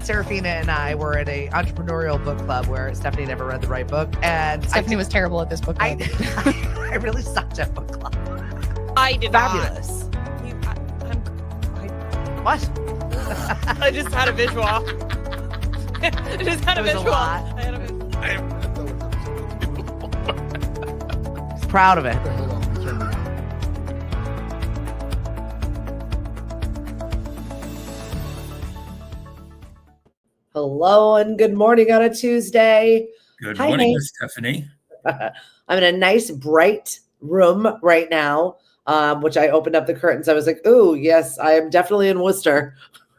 Serafina and I were at a entrepreneurial book club where Stephanie never read the right book, and Stephanie was terrible at this book club. I really sucked at book club. I did Fabulous. What? I just had a visual. I just had a It was a visual. lot. I had a visual. He's proud of it. Hold on, let me turn it on. Hello and good morning on a Tuesday. Good Hi, morning, Nate. Miss Stephanie. I'm in a nice bright room right now, which I opened up the curtains. I was like, ooh, yes, I am definitely in Worcester.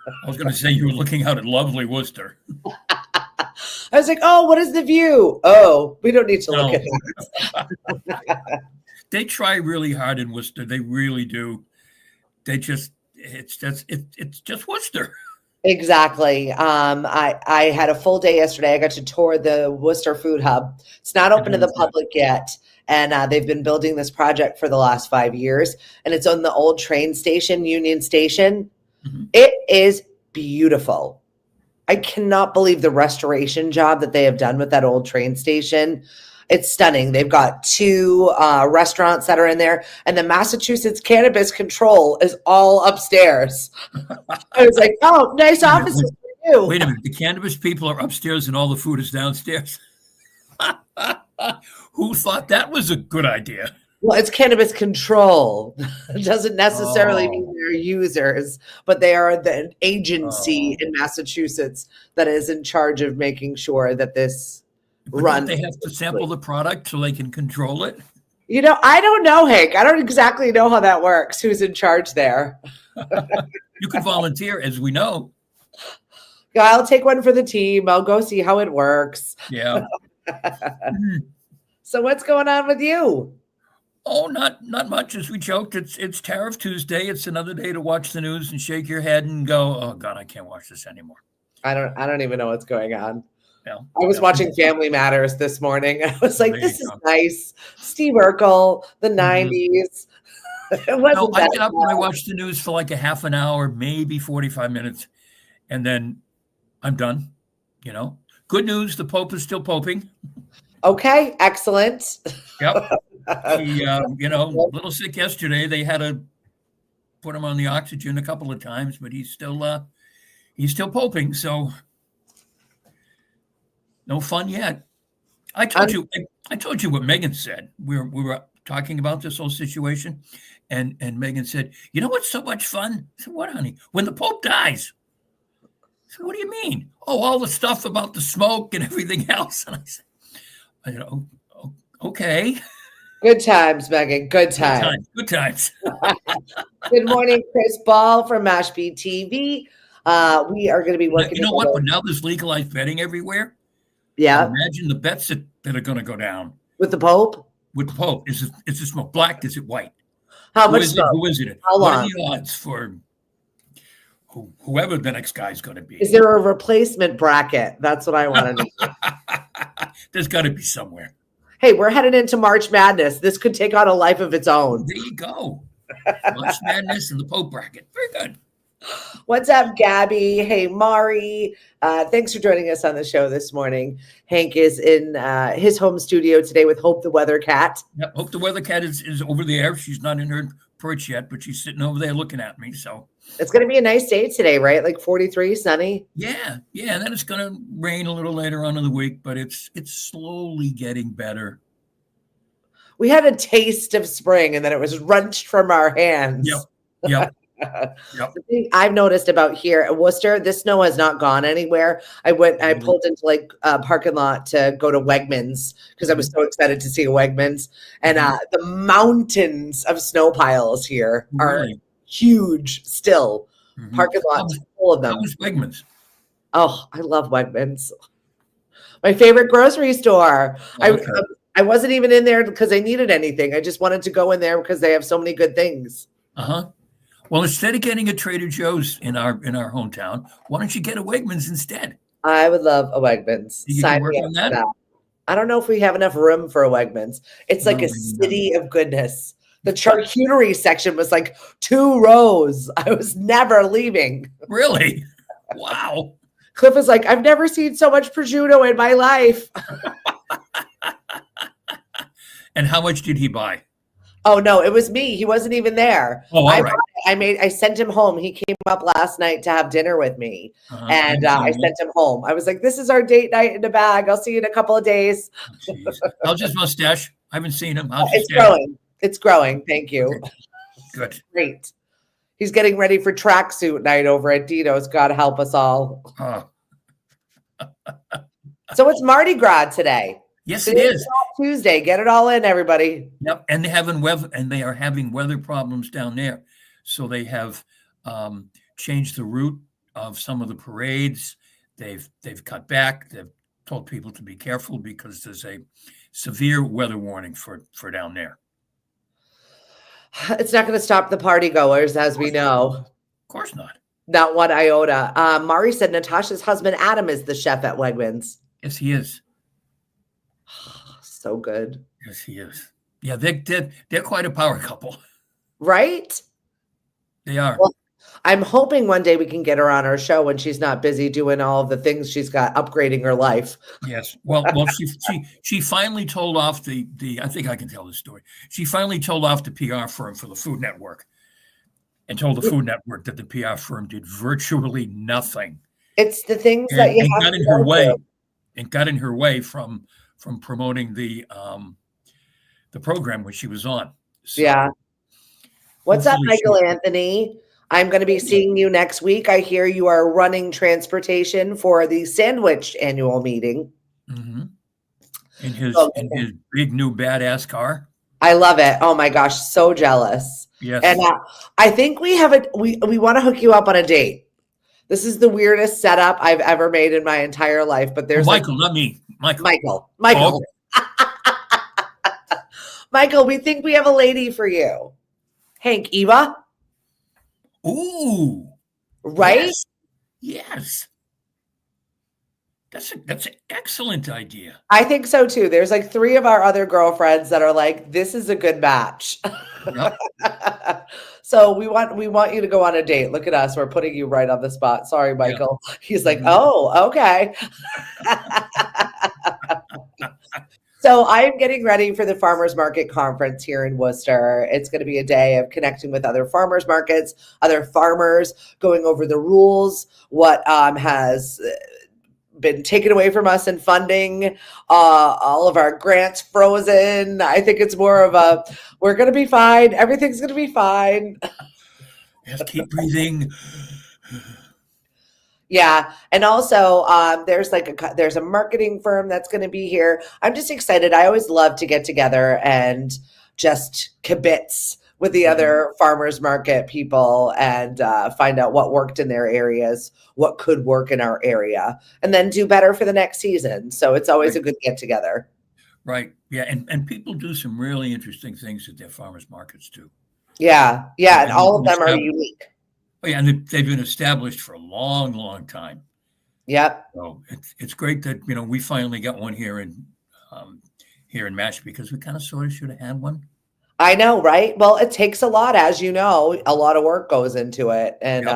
I was going to say you were looking out at lovely Worcester. I was like, oh, what is the view? Oh, we don't need to look at that. They try really hard in Worcester. They really do. It's just Worcester. Exactly. I had a full day yesterday. I got to tour the Worcester Food Hub. It's not open to the public yet. And they've been building this project for the last 5 years. And it's on the old train station, Union Station. Mm-hmm. It is beautiful. I cannot believe the restoration job that they have done with that old train station. It's stunning. They've got 2 restaurants that are in there, and the Massachusetts Cannabis Control is all upstairs. I was like, oh, nice offices for you. Wait a minute. The cannabis people are upstairs and all the food is downstairs. Who thought that was a good idea? Well, it's cannabis control. It doesn't necessarily mean they're users, but they are the agency in Massachusetts that is in charge of making sure that this But runs. don't they have to sample the product so they can control it? You know, I don't know, Hank. I don't exactly know how that works. Who's in charge there? You can volunteer, as we know. Yeah, I'll take one for the team. I'll go see how it works. Yeah. So what's going on with you? Oh, not much. As we joked, it's Tariff Tuesday. It's another day to watch the news and shake your head and go, "Oh God, I can't watch this anymore." I don't even know what's going on. Yeah. I was watching Family Matters this morning. I was like, There this you is go. nice. Steve Urkel, the 90s. It wasn't No, I that get up and I bad. watch the news for like a half an hour, maybe 45 minutes, and then I'm done. You know, good news: the Pope is still poping. Okay, excellent. Yep. He, a little sick yesterday. They had to put him on the oxygen a couple of times, but he's still poping. So no fun yet. I told you what Megan said. We were talking about this whole situation, and Megan said, "You know what's so much fun?" I said, "What, honey? When the Pope dies." I said, "What do you mean?" "Oh, all the stuff about the smoke and everything else." And I said, "Oh, okay." Good times, Megan. Good times. Good times. Good morning, Chris Ball from Mashpee TV. We are going to be working. You know what? But now there's legalized betting everywhere. Yeah. Imagine the bets that are going to go down With the Pope? with the Pope. Is it smoke black? Is it white? How much smoke? Who is it? How What are long? the odds for whoever the next guy's going to be? Is there a replacement bracket? That's what I want to know. There's got to be somewhere. Hey, we're headed into March Madness. This could take on a life of its own. There you go. March Madness and the Pope bracket. Very good. What's up, Gabby? Hey, Mari. Thanks for joining us on the show this morning. Hank is in his home studio today with Hope the Weather Cat. Yep. Hope the weather cat is over there. She's not in her perch yet, but she's sitting over there looking at me. So It's going to be a nice day today, right? Like 43, sunny. yeah. And then it's going to rain a little later on in the week, but it's slowly getting better. We had a taste of spring and then it was wrenched from our hands. Yep. The thing I've noticed about here at Worcester, this snow has not gone anywhere. I pulled into like a parking lot to go to Wegmans because I was so excited to see a Wegmans. And the mountains of snow piles here are Really? huge still. Mhm. Parking lots full of them. How was Wegmans? Oh, I love Wegmans. My favorite grocery store. Okay. I wasn't even in there because I needed anything. I just wanted to go in there because they have so many good things. Uh-huh. Well, instead of getting a Trader Joe's in our hometown, why don't you get a Wegmans instead? I would love a Wegmans. You can Sign work me up on for that? that. I don't know if we have enough room for a Wegmans. It's like No, a maybe city of goodness. The charcuterie section was like 2 rows. I was never leaving. Really? Wow. Cliff is like, I've never seen so much prosciutto in my life. And how much did he buy? Oh no, it was me. He wasn't even there. Oh, all right. I sent him home. He came up last night to have dinner with me, and I sent him home. I was like, "This is our date night in a bag. I'll see you in a couple of days." Jeez. How's his mustache? I haven't seen him. It's growing. It's growing. Thank you. Okay. Good. Great. He's getting ready for tracksuit night over at Dino's. God help us all. So it's Mardi Gras today. Yes, it is. Tuesday. Get it all in, everybody. Yep, and they are having weather problems down there, so they have changed the route of some of the parades. They've cut back. They've told people to be careful because there's a severe weather warning for down there. It's not going to stop the party goers, as we know. Of course not. Not one iota. Mari said Natasha's husband Adam is the chef at Wegmans. Yes, he is. So good. Yes, he is. Yeah, they're quite a power couple. Right? They are. Well, I'm hoping one day we can get her on our show when she's not busy doing all of the things she's got upgrading her life. Yes. Well, she finally told off the I think I can tell this story. She finally told off the PR firm for the Food Network and told the Food Network that the PR firm did virtually nothing. It's the things that you have got in her way. It got in her way from promoting the program when she was on. So, yeah. What's up, Michael Anthony? I'm going to be seeing you next week. I hear you are running transportation for the Sandwich annual meeting. Mm-hmm. In his big new badass car. I love it. Oh my gosh, so jealous. Yes. And I think we want to hook you up on a date. This is the weirdest setup I've ever made in my entire life. But there's Michael, not me. Michael. Oh, okay. Michael, we think we have a lady for you. Hank, Eva. Ooh. Right? Yes. That's an excellent idea. I think so too. There's like 3 of our other girlfriends that are like, this is a good match. Yep. So we want you to go on a date. Look at us. We're putting you right on the spot. Sorry, Michael. Yeah. He's like, oh, okay. So I'm getting ready for the Farmers Market Conference here in Worcester. It's going to be a day of connecting with other farmers markets, other farmers, going over the rules, what has been taken away from us in funding, all of our grants frozen. I think it's more of a, we're going to be fine. Everything's going to be fine. Just keep breathing. Yeah. And also there's a marketing firm that's going to be here. I'm just excited. I always love to get together and just kibitz with the other farmers market people and find out what worked in their areas, what could work in our area, and then do better for the next season. So it's always a good get together. Right. Yeah. And people do some really interesting things at their farmers markets too. Yeah. Yeah. And all of them are unique. Oh, yeah, and they've been established for a long, long time. Yep. So it's great that we finally got one here in Mashpee because we kind of sort of should have had one. I know, right? Well, it takes a lot, as you know, a lot of work goes into it, and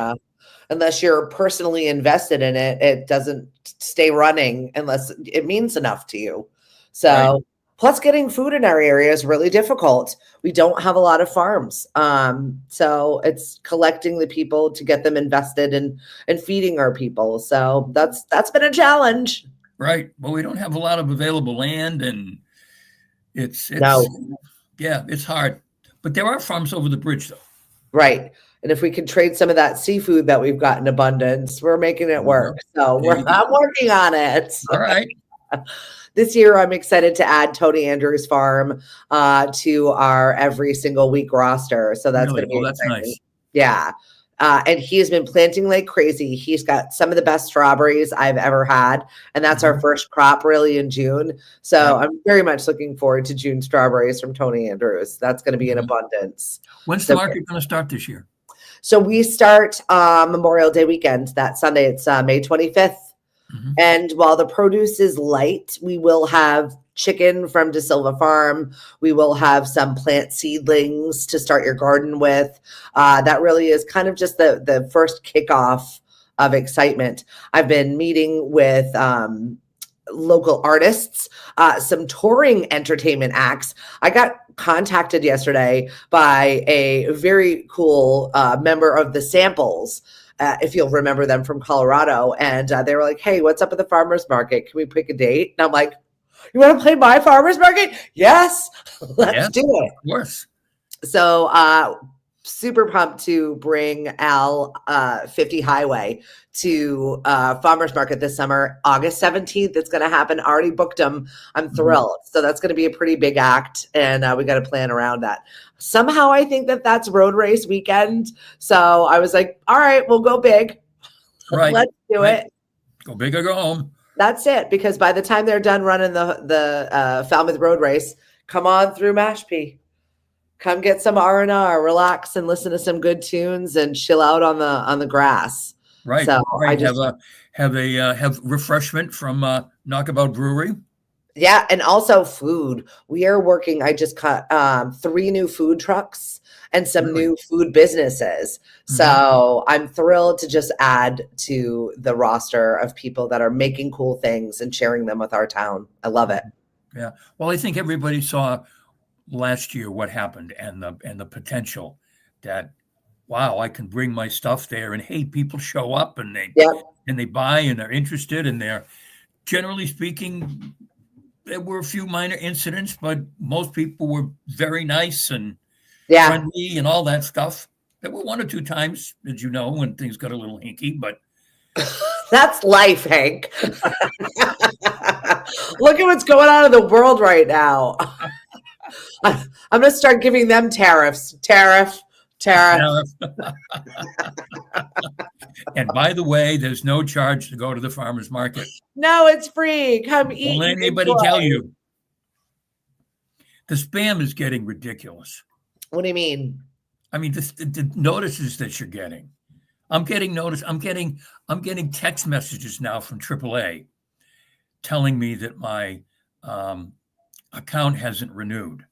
unless you're personally invested in it, it doesn't stay running unless it means enough to you. So. Right. Plus, getting food in our area is really difficult. We don't have a lot of farms. So it's collecting the people to get them invested and feeding our people. So that's been a challenge. Right. Well, we don't have a lot of available land, and it's hard. But there are farms over the bridge, though. Right. And if we can trade some of that seafood that we've got in abundance, we're making it work. So I'm working on it. All right. This year, I'm excited to add Tony Andrews' farm to our every single week roster. So that's going to be that's nice. Yeah. And he has been planting like crazy. He's got some of the best strawberries I've ever had. And that's our first crop really in June. So I'm very much looking forward to June strawberries from Tony Andrews. That's going to be in abundance. When's the market going to start this year? So we start Memorial Day weekend, that Sunday. It's May 25th. And while the produce is light, we will have chicken from De Silva Farm. We will have some plant seedlings to start your garden with. That really is kind of just the first kickoff of excitement. I've been meeting with local artists, some touring entertainment acts. I got contacted yesterday by a very cool member of the Samples. If you'll remember them from Colorado. And they were like, hey, what's up at the farmer's market? Can we pick a date? And I'm like, you want to play my farmer's market? Yes, let's do it. Of course. So super pumped to bring Al 50 Highway to farmer's market this summer. August 17th, it's going to happen. Already booked them. I'm thrilled. So that's going to be a pretty big act, and we got to plan around that. Somehow I think that that's road race weekend. So I was like, all right, we'll go big. Right. Let's do it. Go big or go home. That's it. Because by the time they're done running the Falmouth road race, come on through Mashpee. Come get some R&R, relax, and listen to some good tunes and chill out on the grass. Right. So right. I have refreshment from Knockabout Brewery. Yeah, and also food. We are working. I just cut 3 new food trucks and some new food businesses. So I'm thrilled to just add to the roster of people that are making cool things and sharing them with our town. I love it. Yeah. Well, I think everybody saw last year what happened and the potential that, wow, I can bring my stuff there, and hey, people show up and they buy and they're interested, and they're, generally speaking, there were a few minor incidents, but most people were very nice and friendly and all that stuff. There were 1 or 2 times, as you know, when things got a little hinky, but that's life, Hank. Look at what's going on in the world right now. I'm going to start giving them tariffs. Tariff. And by the way, there's no charge to go to the farmer's market. No, it's free. Come eat. Don't let anybody tell you. The spam is getting ridiculous. What do you mean? I mean, the notices that you're getting. I'm getting text messages now from AAA telling me that my account hasn't renewed.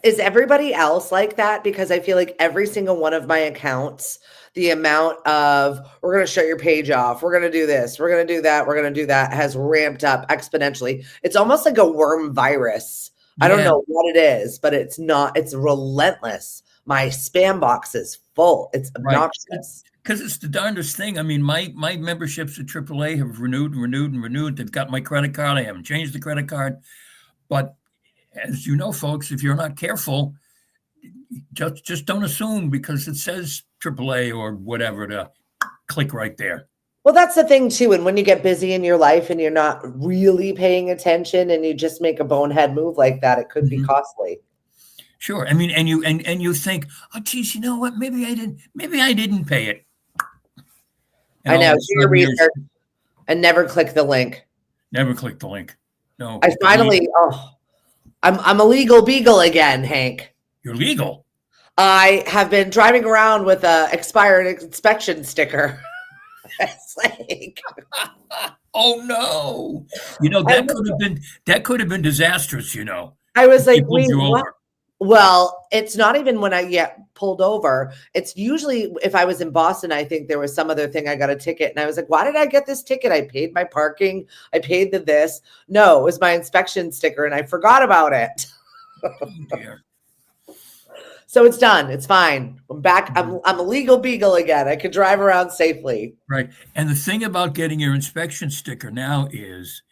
Is everybody else like that? Because I feel like every single one of my accounts, the amount of, we're going to shut your page off, we're going to do this, we're going to do that, we're going to do that, has ramped up exponentially. It's almost like a worm virus. I don't know what it is, but it's relentless. My spam box is full. It's obnoxious. Because it's the darndest thing. I mean, my memberships at AAA have renewed. They've got my credit card. I haven't changed the credit card. But as you know, folks, if you're not careful, just don't assume because it says AAA or whatever to click right there. Well, that's the thing too. And when you get busy in your life and you're not really paying attention and you just make a bonehead move like that, it could be costly. Sure. I mean, and you think, oh, geez, you know what? Maybe I didn't pay it. And I know. Do your research and never click the link. Never click the link. No. I finally. I'm a legal beagle again, Hank. You're legal. I have been driving around with a expired inspection sticker. It's like, oh no! You know that could have been disastrous. You know, I was like, wait, what? Well, it's not even when I get pulled over. It's usually if I was in Boston, I think there was some other thing. I got a ticket and I was like, why did I get this ticket? I paid my parking. I paid this. No, it was my inspection sticker and I forgot about it. Oh, dear. So it's done. It's fine. I'm back. I'm a legal beagle again. I can drive around safely. Right. And the thing about getting your inspection sticker now is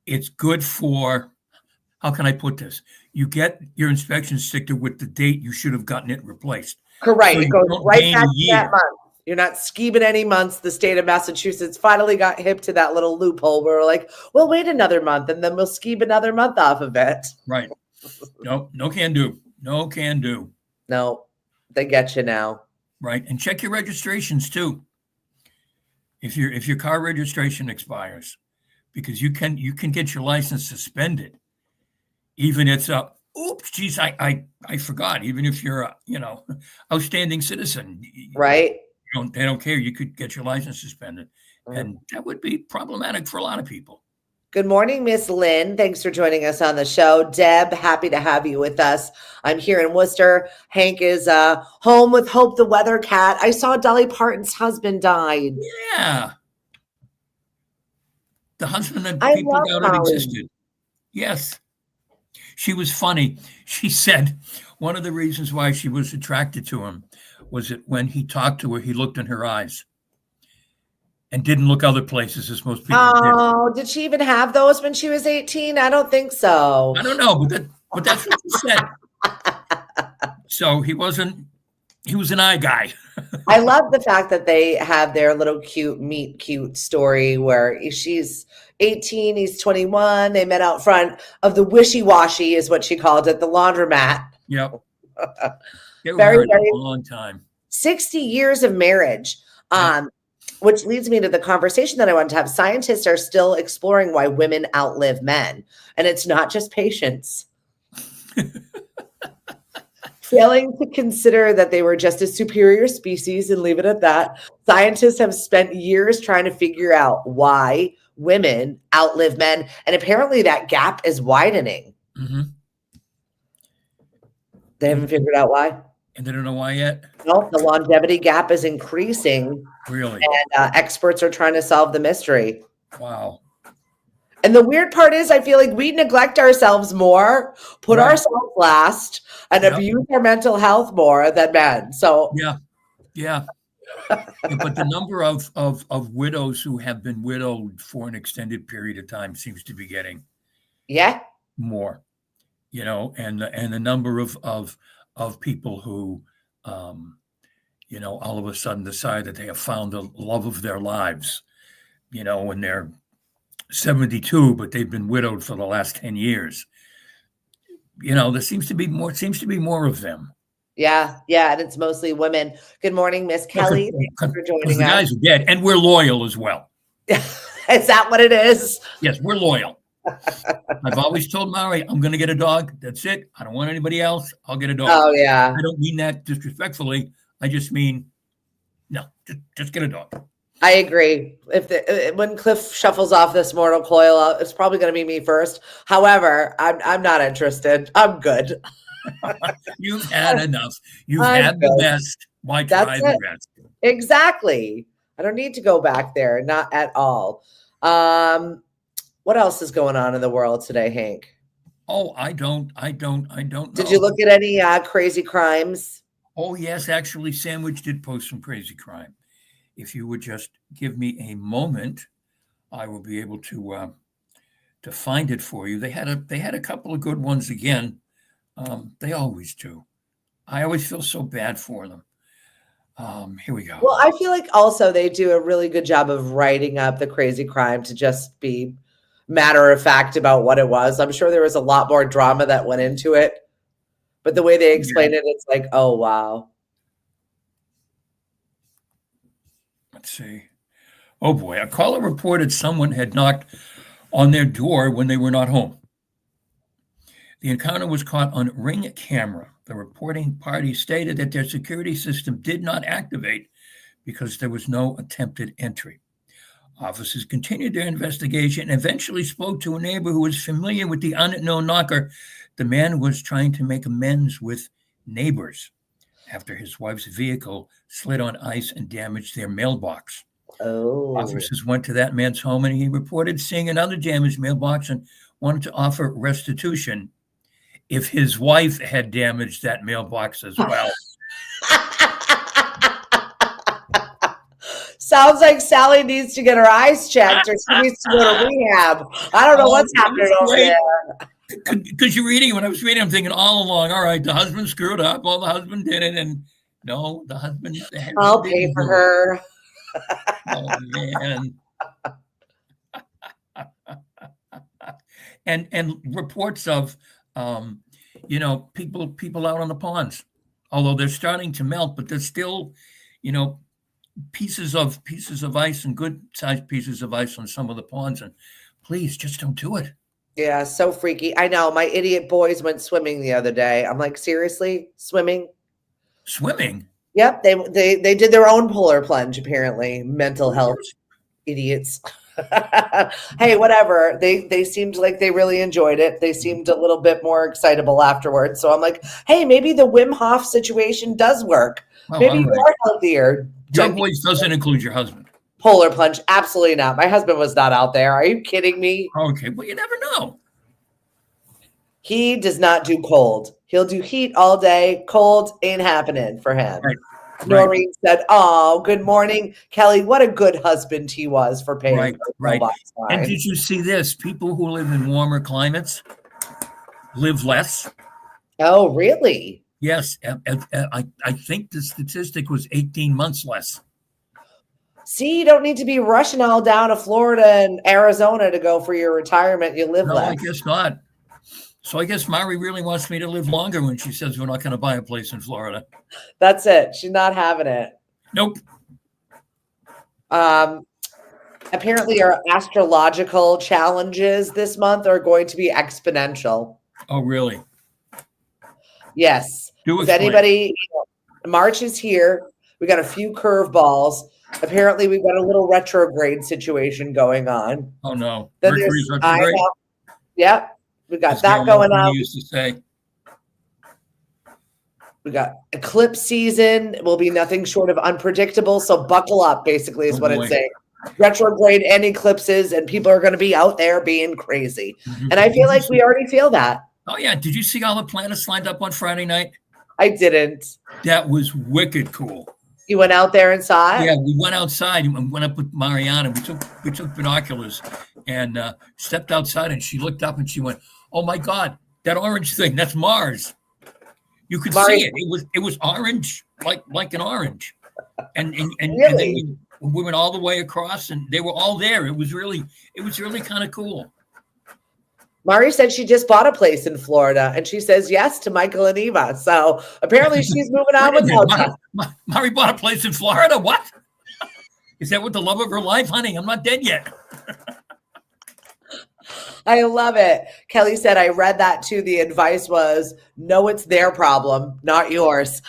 it's good for, how can I put this? You get your inspection sticker with the date you should have gotten it replaced. Correct. So it goes right back to that month. You're not skeeving any months. The state of Massachusetts finally got hip to that little loophole where we're like, we'll wait another month and then we'll skeeve another month off of it. Right. No can do. No can do. No, they get you now. Right. And check your registrations too. If your car registration expires, because you can get your license suspended. Even it's oops, geez, I forgot. Even if you're a, outstanding citizen, right? They don't care. You could get your license suspended, and that would be problematic for a lot of people. Good morning, Miss Lynn. Thanks for joining us on the show. Deb, happy to have you with us. I'm here in Worcester. Hank is home with Hope the weather cat. I saw Dolly Parton's husband died. Yeah. The husband that I people love doubted Dolly. existed. Yes. She was funny. She said one of the reasons why she was attracted to him was that when he talked to her, he looked in her eyes and didn't look other places as most people did. Oh, did she even have those when she was 18? I don't think so. I don't know, but that's what she said. So he was an eye guy. I love the fact that they have their little cute meet cute story where she's 18, he's 21. They met out front of the wishy-washy is what she called it, the laundromat. Yep. They were Very, married very a long time. 60 years of marriage. Yep. Which leads me to the conversation that I want to have. Scientists are still exploring why women outlive men. And it's not just patience. Failing to consider that they were just a superior species and leave it at that, scientists have spent years trying to figure out why women outlive men. And apparently that gap is widening. Mm-hmm. They haven't figured out why. And they don't know why yet? No, the longevity gap is increasing. Really? And experts are trying to solve the mystery. Wow. And the weird part is, I feel like we neglect ourselves more, put ourselves last, and abuse our mental health more than men. So yeah. But the number of widows who have been widowed for an extended period of time seems to be getting more. And the number of people who, all of a sudden decide that they have found the love of their lives, when they're 72, but they've been widowed for the last 10 years. There seems to be more of them. Yeah. And it's mostly women. Good morning, Miss Kelly. Thanks for joining us. The guys are dead, and we're loyal as well. Is that what it is? Yes, we're loyal. I've always told Mari, I'm going to get a dog. That's it. I don't want anybody else. I'll get a dog. Oh, yeah. I don't mean that disrespectfully. I just mean, no, just get a dog. I agree. When Cliff shuffles off this mortal coil, it's probably going to be me first. However, I'm not interested. I'm good. You've had enough. You've had the best. Why try the rest? Exactly. I don't need to go back there. Not at all. What else is going on in the world today, Hank? Oh, I don't know. Did you look at any crazy crimes? Oh, yes. Actually, Sandwich did post some crazy crime. If you would just give me a moment, I will be able to find it for you. They had a couple of good ones again. They always do. I always feel so bad for them. Here we go. Well, I feel like also they do a really good job of writing up the crazy crime to just be matter of fact about what it was. I'm sure there was a lot more drama that went into it, but the way they explain it, it's like, oh, wow. Let's see. Oh, boy. A caller reported someone had knocked on their door when they were not home. The encounter was caught on Ring camera. The reporting party stated that their security system did not activate because there was no attempted entry. Officers continued their investigation and eventually spoke to a neighbor who was familiar with the unknown knocker. The man was trying to make amends with neighbors after his wife's vehicle slid on ice and damaged their mailbox. Oh. Officers went to that man's home and he reported seeing another damaged mailbox and wanted to offer restitution if his wife had damaged that mailbox as well. Sounds like Sally needs to get her eyes checked or she needs to go to rehab. I don't know what's happening over there. Because you're reading, when I was reading, I'm thinking all along, all right, the husband screwed up. Well, the husband did it. And no, the husband. I'll pay for her. Oh, man. And reports of, people out on the ponds, although they're starting to melt, but there's still, pieces of ice and good sized pieces of ice on some of the ponds. And please just don't do it. Yeah, so freaky. I know. My idiot boys went swimming the other day. I'm like, seriously? Swimming? Swimming? Yep. They did their own polar plunge, apparently. Mental health idiots. Hey, whatever. They seemed like they really enjoyed it. They seemed a little bit more excitable afterwards. So I'm like, hey, maybe the Wim Hof situation does work. Oh, Maybe all you right. are healthier. Your voice doesn't include your husband. Polar plunge. Absolutely not. My husband was not out there. Are you kidding me? Okay, well, you never know. He does not do cold. He'll do heat all day. Cold ain't happening for him. Right. Noreen said, "Oh, good morning, Kelly. What a good husband he was for paying Right, for right. robots And time." did you see this? People who live in warmer climates live less. Oh, really? Yes, I think the statistic was 18 months less. See, you don't need to be rushing all down to Florida and Arizona to go for your retirement. You live No, less. I guess not. So I guess Mari really wants me to live longer when she says we're not going to buy a place in Florida. That's it. She's not having it. Nope. Apparently, our astrological challenges this month are going to be exponential. Oh, really? Yes. Do If explain. anybody, March is here. We got a few curveballs. Apparently, we've got a little retrograde situation going on. Oh, no. Then Mercury's there's, I retrograde? know. Yep. We got As that Gail going Anthony on. used to say. We got eclipse season. It will be nothing short of unpredictable. So buckle up, basically, is Oh, what boy. it's saying. Retrograde and eclipses, and people are going to be out there being crazy. And I feel like we already feel that. Oh, yeah. Did you see all the planets lined up on Friday night? I didn't. That was wicked cool. You went out there and saw it? Yeah, we went outside and went up with Mariana. We took binoculars and stepped outside, and she looked up and she went, "Oh my God, that orange thing, that's Mars." You could see it. It was orange, like an orange. And then Really? we went all the way across, and they were all there. It was really kind of cool. Mari said she just bought a place in Florida, and she says yes to Michael and Eva. So apparently she's moving on without us. Mari bought a place in Florida? What? Is that what the love of her life? Honey, I'm not dead yet. I love it. Kelly said, I read that too. The advice was, no, it's their problem, not yours.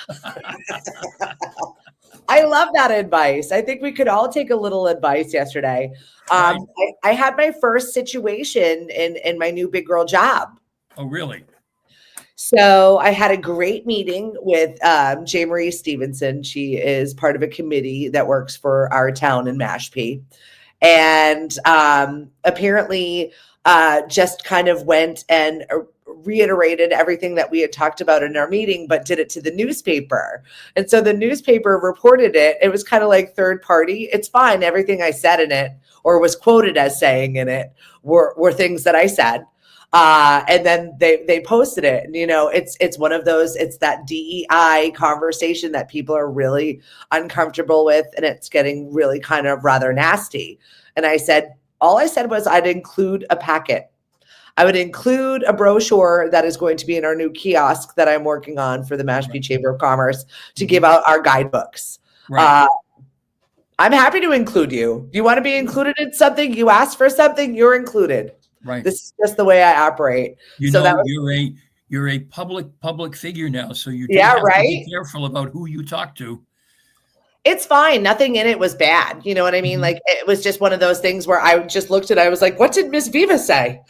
I love that advice. I think we could all take a little advice yesterday. Right. I had my first situation in my new big girl job. Oh, really? So I had a great meeting with J. Marie Stevenson. She is part of a committee that works for our town in Mashpee. And apparently just kind of went and reiterated everything that we had talked about in our meeting, but did it to the newspaper. And so the newspaper reported it. It was kind of like third party. It's fine. Everything I said in it or was quoted as saying in it were things that I said. And then they posted it. And, you know, it's one of those, it's that DEI conversation that people are really uncomfortable with. And it's getting really kind of rather nasty. And all I said was I'd include a packet. I would include a brochure that is going to be in our new kiosk that I'm working on for the Mashpee Chamber of Commerce to give out our guidebooks. Right. I'm happy to include you. You want to be included in something? You ask for something, you're included. Right. This is just the way I operate. You're a public figure now, so you Yeah, have right? to be careful about who you talk to. It's fine. Nothing in it was bad. You know what I mean? Mhm. Like it was just one of those things where I just looked at it. I was like, what did Miss Viva say?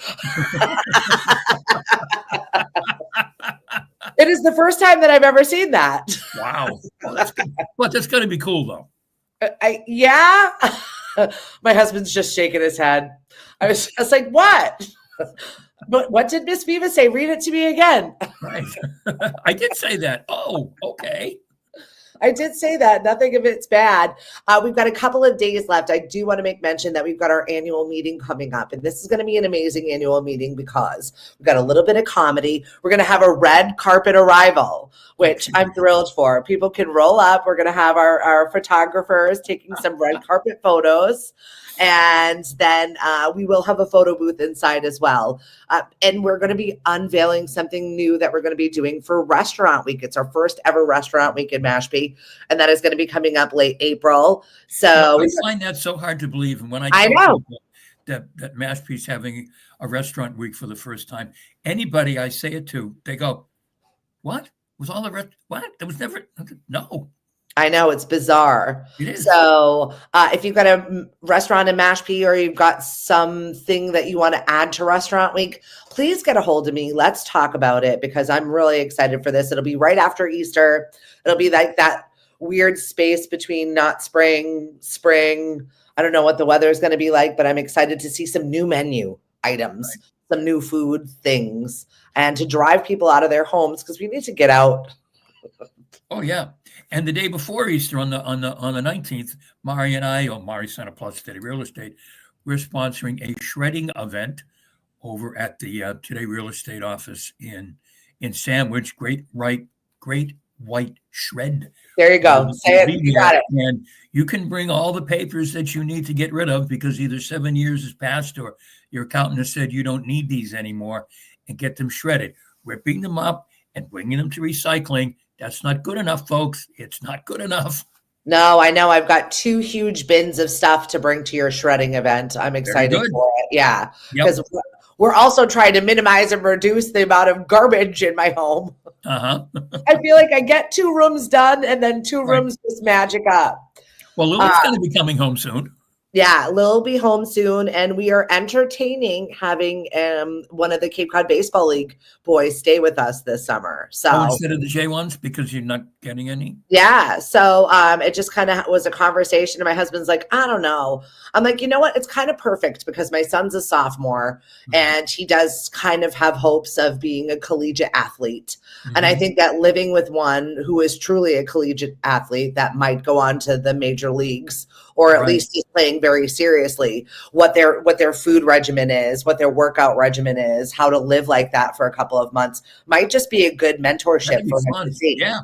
It is the first time that I've ever seen that. Wow. Well, that's going to be cool, though. Yeah. My husband's just shaking his head. I was like, what? But what did Miss Viva say? Read it to me again. Right. I did say that. Oh, okay. I did say that. Nothing of it's bad. We've got a couple of days left. I do want to make mention that we've got our annual meeting coming up. And this is going to be an amazing annual meeting because we've got a little bit of comedy. We're going to have a red carpet arrival, which I'm thrilled for. People can roll up. We're going to have our photographers taking some red carpet photos. And then we will have a photo booth inside as well. And we're going to be unveiling something new that we're going to be doing for Restaurant Week. It's our first ever Restaurant Week in Mashpee. And that is going to be coming up late April. So I find that so hard to believe. And when I know people that Mashpee's having a Restaurant Week for the first time, anybody I say it to, they go, what? Was all the rest? What? There was never, no. I know, it's bizarre. It is. So if you've got a restaurant in Mashpee, or you've got something that you want to add to Restaurant Week, please get a hold of me. Let's talk about it, because I'm really excited for this. It'll be right after Easter. It'll be like that weird space between not spring. I don't know what the weather is going to be like, but I'm excited to see some new menu items, some new food things, and to drive people out of their homes, because we need to get out. Oh yeah. And the day before Easter, on the 19th, Mari and I, Mari Center Plus Steady Real Estate, we're sponsoring a shredding event over at the Today Real Estate office in Sandwich. Great White Shred. There you go. Say it. You got it. And you can bring all the papers that you need to get rid of, because either 7 years has passed or your accountant has said you don't need these anymore, and get them shredded. Ripping them up and bringing them to recycling. That's not good enough, folks. It's not good enough. No, I know. I've got 2 huge bins of stuff to bring to your shredding event. I'm excited for it. Yeah. Because we're also trying to minimize and reduce the amount of garbage in my home. Uh-huh. I feel like I get 2 rooms done, and then 2 rooms just magic up. Well, Lily's going to be coming home soon. Yeah, Lil will be home soon, and we are entertaining having one of the Cape Cod Baseball League boys stay with us this summer. So instead of the J ones, because you're not getting any? Yeah. So it just kind of was a conversation, and my husband's like, I don't know. I'm like, you know what? It's kind of perfect, because my son's a sophomore, and he does kind of have hopes of being a collegiate athlete. And I think that living with one who is truly a collegiate athlete that might go on to the major leagues, or at least is playing very seriously, what their food regimen is, what their workout regimen is, how to live like that for a couple of months, might just be a good mentorship for him to see. Yeah.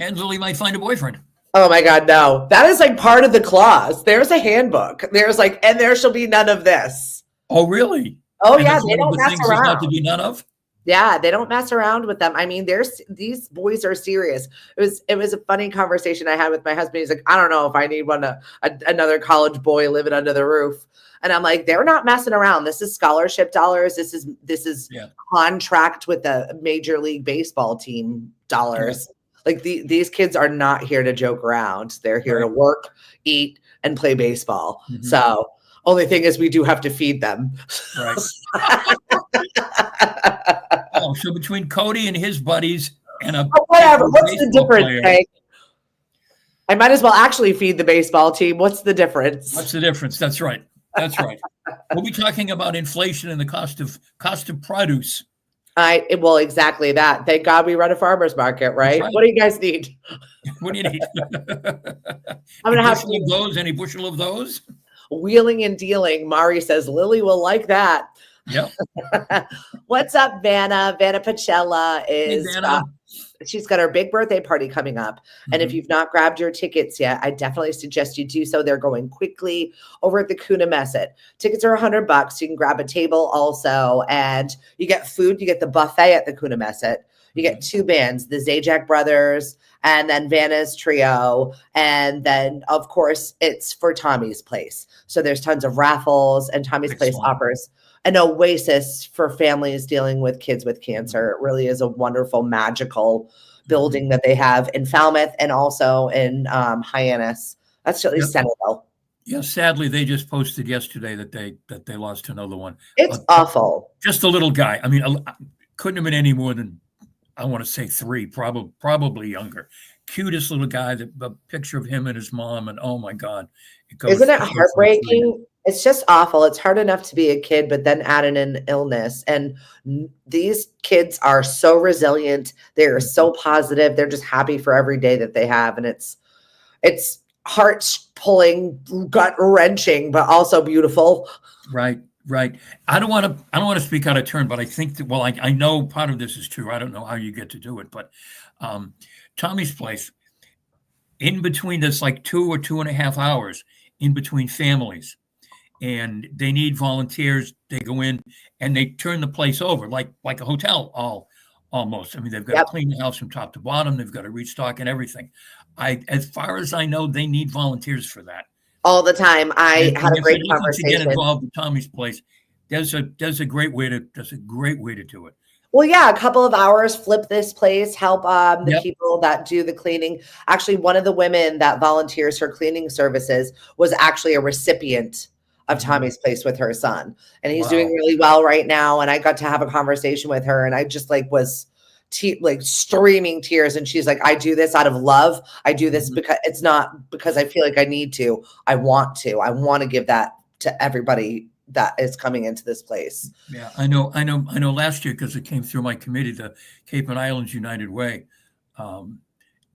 And Lily might find a boyfriend. Oh my God, no. That is like part of the clause. There's a handbook. There's like, and there shall be none of this. Oh, really? Oh, and yeah. They don't mess around. Not to be none of? Yeah, they don't mess around with them. I mean, these boys are serious. It was a funny conversation I had with my husband. He's like, I don't know if I need another college boy living under the roof. And I'm like, they're not messing around. This is scholarship dollars. This is contract with the Major League Baseball team dollars. Yeah. Like these kids are not here to joke around. They're here to work, eat, and play baseball. So only thing is, we do have to feed them. Right. Oh, so between Cody and his buddies and whatever. What's the difference, Hank? I might as well actually feed the baseball team. What's the difference? What's the difference? That's right. That's right. We'll be talking about inflation and the cost of produce. Well, exactly that. Thank God we run a farmer's market, right? What do you guys need? What do you need? I'm gonna have any bushel of those. Wheeling and dealing. Mari says Lily will like that. Yep. What's up, Vanna? Vanna Pacella is. Hey, Vanna. She's got her big birthday party coming up. And if you've not grabbed your tickets yet, I definitely suggest you do so. They're going quickly over at the Kuna Messet. Tickets are $100. You can grab a table also, and you get food. You get the buffet at the Kuna Messet. You get 2 bands, the Zajac Brothers and then Vanna's Trio. And then, of course, it's for Tommy's Place. So there's tons of raffles, and Tommy's Place offers an oasis for families dealing with kids with cancer. It really is a wonderful, magical building that they have in Falmouth and also in Hyannis. That's at least Centerville. Yeah, sadly, they just posted yesterday that they lost another one. It's awful. Just a little guy. I mean, couldn't have been any more than, I want to say 3, probably younger. Cutest little guy. The picture of him and his mom, and oh my God, isn't it heartbreaking? It's just awful. It's hard enough to be a kid, but then add in an illness. And these kids are so resilient. They are so positive. They're just happy for every day that they have, and it's heart pulling, gut wrenching, but also beautiful. Right. I don't want to speak out of turn, but I think that, well, I know part of this is true. I don't know how you get to do it, but Tommy's Place, in between, there's like 2 or 2.5 hours in between families, and they need volunteers. They go in and they turn the place over like a hotel, almost. I mean, they've got to clean the house from top to bottom. They've got to restock and everything. As far as I know, they need volunteers for that all the time. I had a great conversation. To get involved with Tommy's Place, there's a great way to do it. Well, yeah, a couple of hours, flip this place, help the Yep. people that do the cleaning. Actually, one of the women that volunteers for cleaning services was actually a recipient of Tommy's place with her son. And he's doing Wow. really well right now. And I got to have a conversation with her, and I just like was like streaming tears. And she's like, I do this out of love. I do this because it's not because I feel like I need to. I want to. I want to give that to everybody that is coming into this place. Yeah, I know. Last year, because it came through my committee, the Cape and Islands United Way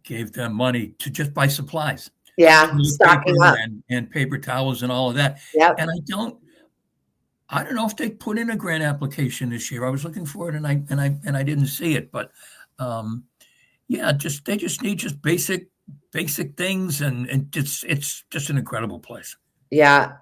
gave them money to just buy supplies. Yeah, Toilet stocking paper up. and paper towels and all of that. Yep. And I don't know if they put in a grant application this year. I was looking for it and I didn't see it. But yeah, they just need just basic things, and it's just an incredible place. Yeah.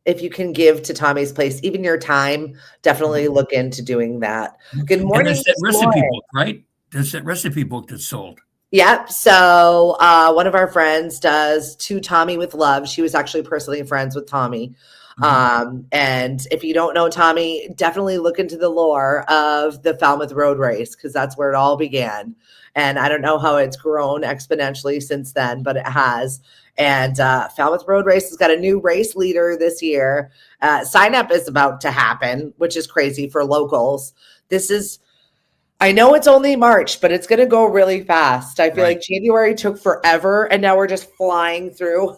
If you can give to Tommy's place, even your time, definitely look into doing that. Good And morning. there's that Miss recipe Lauren. book, right? There's that recipe book that's sold. Yep. So one of our friends does To Tommy with Love. She was actually personally friends with Tommy. And if you don't know Tommy, definitely look into the lore of the Falmouth Road Race, because that's where it all began. And I don't know how it's grown exponentially since then, but it has. And Falmouth Road Race has got a new race leader this year. Sign up is about to happen, which is crazy for locals. I know it's only March, but it's going to go really fast. I feel like January took forever, and now we're just flying through.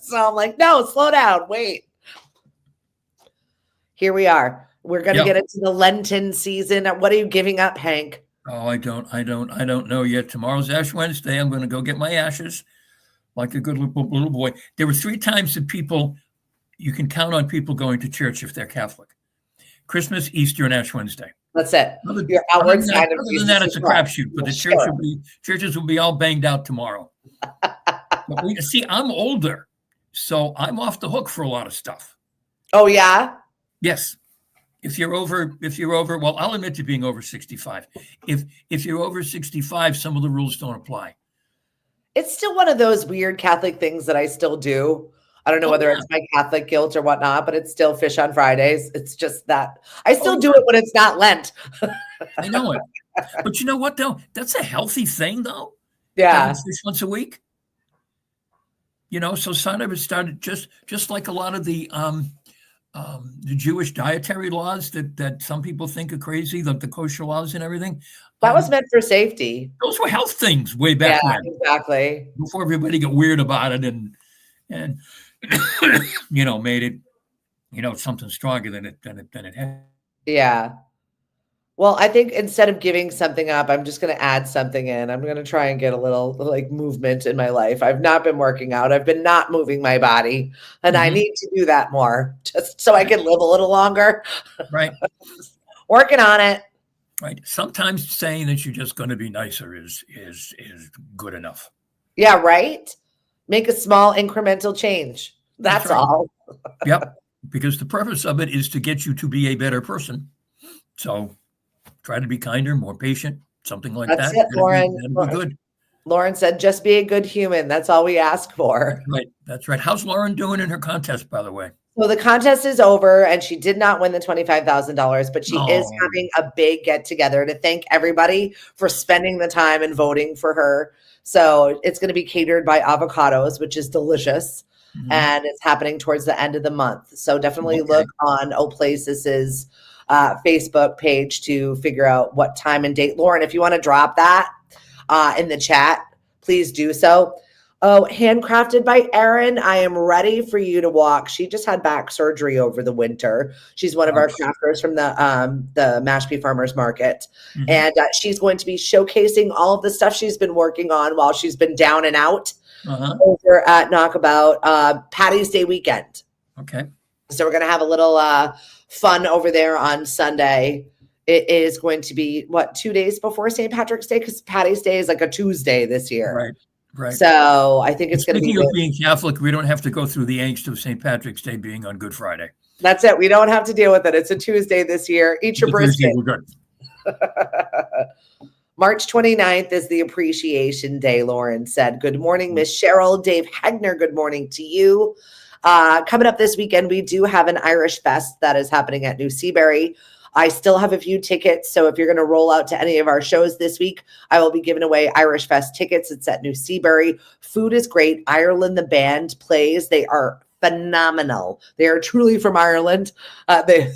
So I'm like, no, slow down. Wait. Here we are. We're going to get into the Lenten season. What are you giving up, Hank? Oh, I don't know yet. Tomorrow's Ash Wednesday. I'm going to go get my ashes like a good little boy. There were 3 times that you can count on people going to church if they're Catholic: Christmas, Easter, and Ash Wednesday. That's it. Your outward sign of Other than that, it's a crapshoot. But the churches will be all banged out tomorrow. See, I'm older, so I'm off the hook for a lot of stuff. Oh yeah. Yes. If you're over, well, I'll admit to being over 65. If you're over 65, some of the rules don't apply. It's still one of those weird Catholic things that I still do. I don't know whether it's my Catholic guilt or whatnot, but it's still fish on Fridays. It's just that I still do it when it's not Lent. I know it. But you know what, though? That's a healthy thing, though. Yeah. Having fish once a week. So some of it started just like a lot of the Jewish dietary laws that some people think are crazy, like the kosher laws and everything. That was meant for safety. Those were health things way back when. Exactly. Before everybody got weird about it and made it, something stronger than it had. Yeah. Well, I think instead of giving something up, I'm just going to add something in. I'm going to try and get a little movement in my life. I've not been working out. I've been not moving my body, and I need to do that more just so I can live a little longer. Right. Working on it. Right. Sometimes saying that you're just going to be nicer is good enough. Yeah. Right. Make a small incremental change. That's right. all. Yep. Because the purpose of it is to get you to be a better person. So try to be kinder, more patient, something like That's that. it, Lauren. That'd be good. Lauren said, just be a good human. That's all we ask for. That's right. How's Lauren doing in her contest, by the way? So the contest is over, and she did not win the $25,000, but she is having a big get together to thank everybody for spending the time and voting for her. So it's going to be catered by Avocados, which is delicious. And it's happening towards the end of the month. So definitely look on Oplacis's Facebook page to figure out what time and date. Lauren, if you want to drop that in the chat, please do so. Oh, handcrafted by Erin. I am ready for you to walk. She just had back surgery over the winter. She's one of our crafters from the Mashpee Farmers Market. And she's going to be showcasing all of the stuff she's been working on while she's been down and out over at Knockabout Patty's Day weekend. Okay. So we're going to have a little fun over there on Sunday. It is going to be, 2 days before St. Patrick's Day? Because Patty's Day is like a Tuesday this year. Right. So I think it's going to be. Speaking of being Catholic, we don't have to go through the angst of St. Patrick's Day being on Good Friday. That's it. We don't have to deal with it. It's a Tuesday this year. Eat your brisket. We're good. March 29th is the Appreciation Day, Lauren said. Good morning, Miss Cheryl. Dave Hegner, good morning to you. Coming up this weekend, we do have an Irish Fest that is happening at New Seabury. I still have a few tickets. So if you're going to roll out to any of our shows this week, I will be giving away Irish Fest tickets. It's at New Seabury. Food is great. Ireland, the band plays. They are phenomenal. They are truly from Ireland. They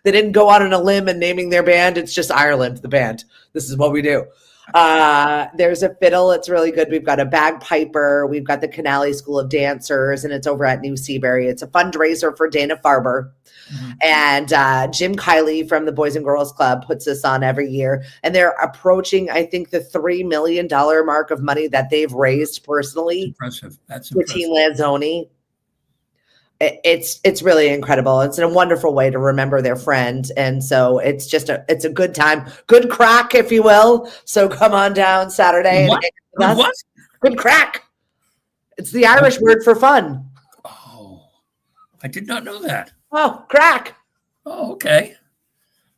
didn't go out on a limb and naming their band. It's just Ireland, the band. This is what we do. There's a fiddle. It's really good. We've got a bagpiper. We've got the Canale School of Dancers, and it's over at New Seabury. It's a fundraiser for Dana-Farber. Mm-hmm. And Jim Kiley from the Boys and Girls Club puts this on every year. And they're approaching, I think, the $3 million mark of money that they've raised personally. That's impressive. That's for impressive. Team Lanzoni. It's really incredible. It's a wonderful way to remember their friend. And so it's a good time, good crack, if you will. So come on down Saturday. What? Good crack. It's the Irish word for fun. Oh, I did not know that. Oh, crack. Oh, okay.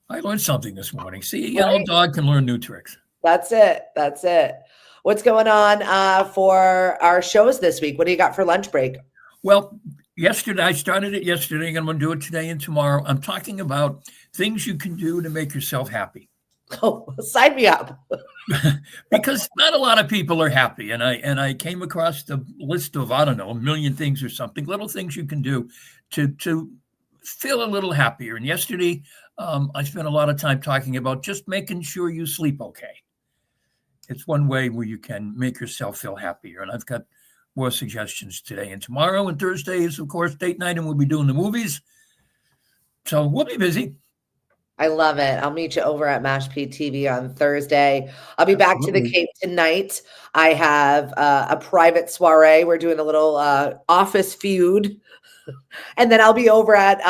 I learned something this morning. See, an old dog can learn new tricks. That's it. What's going on for our shows this week? What do you got for lunch break? Well, I started it yesterday, and I'm going to do it today and tomorrow. I'm talking about things you can do to make yourself happy. Oh, sign me up. Because not a lot of people are happy. And I came across the list of, I don't know, 1 million things or something, little things you can do to feel a little happier. And yesterday, I spent a lot of time talking about just making sure you sleep okay. It's one way where you can make yourself feel happier. And I've got more suggestions today and tomorrow. And Thursday is, of course, date night, and we'll be doing the movies. So we'll be busy. I love it. I'll meet you over at Mash P TV on Thursday. I'll be back to the Cape tonight. I have a private soiree. We're doing a little office feud. And then I'll be over at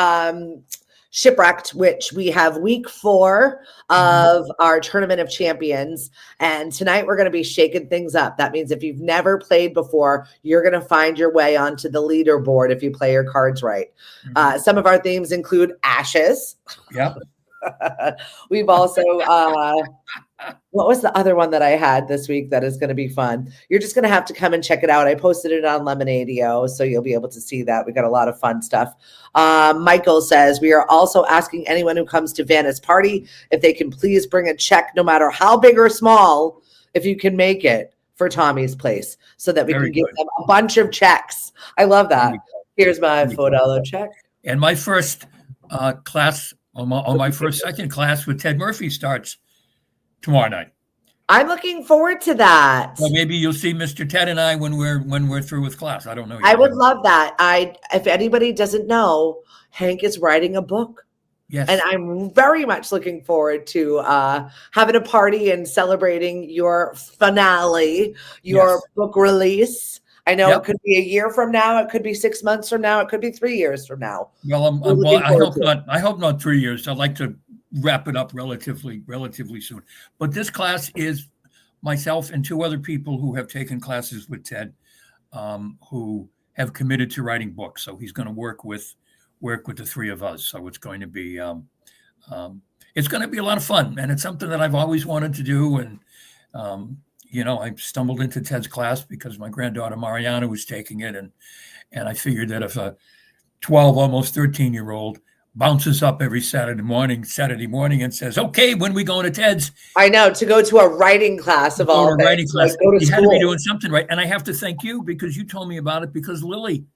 Shipwrecked, which we have week 4 of our Tournament of Champions. And tonight we're going to be shaking things up. That means if you've never played before, you're going to find your way onto the leaderboard if you play your cards right. Some of our themes include ashes. Yeah. We've also, what was the other one that I had this week that is going to be fun? You're just going to have to come and check it out. I posted it on Lemonadio, so you'll be able to see that. We got a lot of fun stuff. Michael says, we are also asking anyone who comes to Vanna's party if they can please bring a check, no matter how big or small, if you can make it, for Tommy's place, so that we can give them a bunch of checks. I love that. Here's my $4 check. And my first class, my second class with Ted Murphy starts tomorrow night. I'm looking forward to that. Well, maybe you'll see Mr. Ted and I when we're through with class. I don't know. I would love that. If anybody doesn't know, Hank is writing a book. Yes. And I'm very much looking forward to having a party and celebrating your finale, your book release. I know it could be a year from now. It could be 6 months from now. It could be 3 years from now. Well, I hope not. I hope not 3 years. I'd like to wrap it up relatively soon. But this class is myself and 2 other people who have taken classes with Ted, who have committed to writing books. So he's going to work with the 3 of us. So it's going to be a lot of fun, and it's something that I've always wanted to do. And I stumbled into Ted's class because my granddaughter Mariana was taking it, and I figured that if a 12, almost 13-year-old bounces up every Saturday morning and says, "Okay, when we going to Ted's?" I know, to go to a writing class of all writing class. Like, go to you school. had to be doing something right, and I have to thank you because you told me about it, because Lily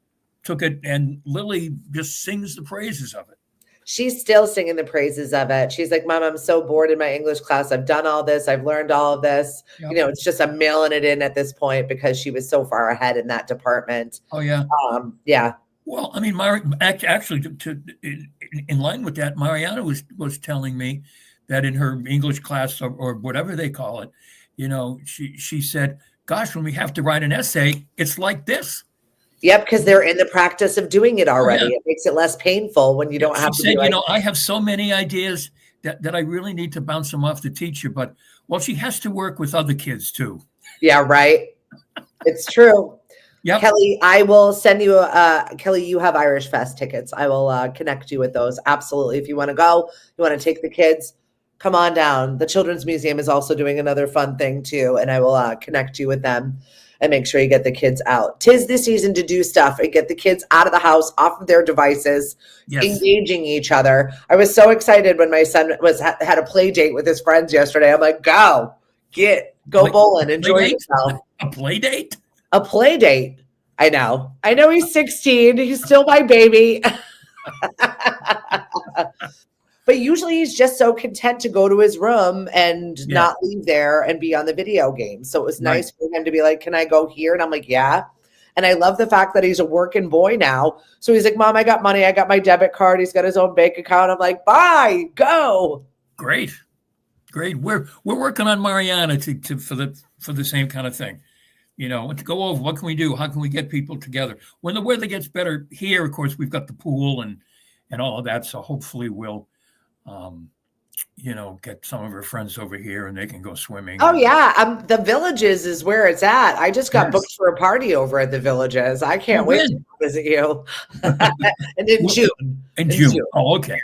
took it, and Lily just sings the praises of it. She's still singing the praises of it. She's like, Mom, I'm so bored in my English class. I've done all this. I've learned all of this. Yep. It's just I'm mailing it in at this point because she was so far ahead in that department. Oh, yeah. Yeah. Well, I mean, actually, in line with that, Mariana was telling me that in her English class or whatever they call it, she said, gosh, when we have to write an essay, it's like this. Yep, because they're in the practice of doing it already. Oh, yeah. It makes it less painful when you don't have to. She said, I have so many ideas that I really need to bounce them off the teacher. But, well, she has to work with other kids, too. Yeah, right. It's true. Yep. Kelly, I will send you, Kelly, you have Irish Fest tickets. I will connect you with those. Absolutely. If you want to go, you want to take the kids, come on down. The Children's Museum is also doing another fun thing, too, and I will connect you with them. and make sure you get the kids out. 'Tis the season to do stuff and get the kids out of the house, off of their devices, engaging each other. I was so excited when my son had a play date with his friends yesterday. I'm like, go bowling, enjoy yourself. A play date? A play date. I know he's 16. He's still my baby. But usually he's just so content to go to his room and not leave there and be on the video game. So it was nice for him to be like, can I go here? And I'm like, yeah. And I love the fact that he's a working boy now. So he's like, Mom, I got money. I got my debit card. He's got his own bank account. I'm like, bye, go. Great. We're working on Mariana for the same kind of thing. You know, to go over what can we do? How can we get people together? When the weather gets better here, of course, we've got the pool and all of that. So hopefully we'll get some of her friends over here and they can go swimming. Oh yeah. The Villages is where it's at. I just got booked for a party over at the Villages. I can't wait to visit you. And in June. In June. Oh, okay.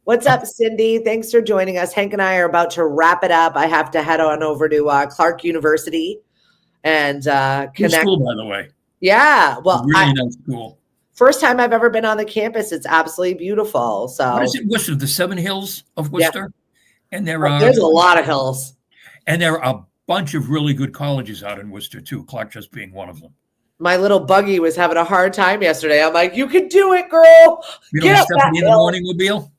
What's up, Cindy? Thanks for joining us. Hank and I are about to wrap it up. I have to head on over to Clark University and connect. Good school, by the way. Yeah. Well, really nice school. First time I've ever been on the campus. It's absolutely beautiful. So what is it, Worcester? The 7 Hills of Worcester? Yeah. And there's a lot of hills. And there are a bunch of really good colleges out in Worcester too, Clark just being one of them. My little buggy was having a hard time yesterday. I'm like, you can do it, girl. You know, Stephanie in the morning mobile.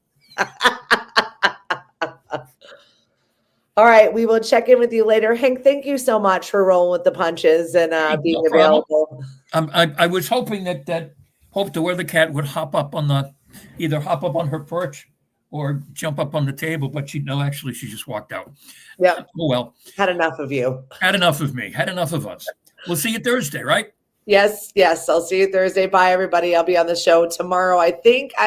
All right, we will check in with you later. Hank, thank you so much for rolling with the punches and being available. I was hoping that Hope the Weather Cat would either hop up on her perch or jump up on the table, but she just walked out. Yeah. Oh well. Had enough of you. Had enough of me. Had enough of us. We'll see you Thursday, right? Yes. I'll see you Thursday. Bye, everybody. I'll be on the show tomorrow. I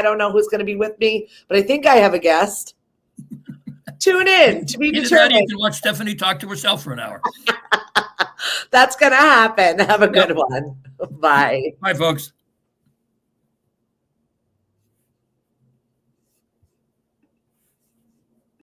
don't know who's going to be with me, but I think I have a guest. Tune in to be determined. You can watch Stephanie talk to herself for an hour. That's going to happen. Have a good one. Bye. Bye, folks.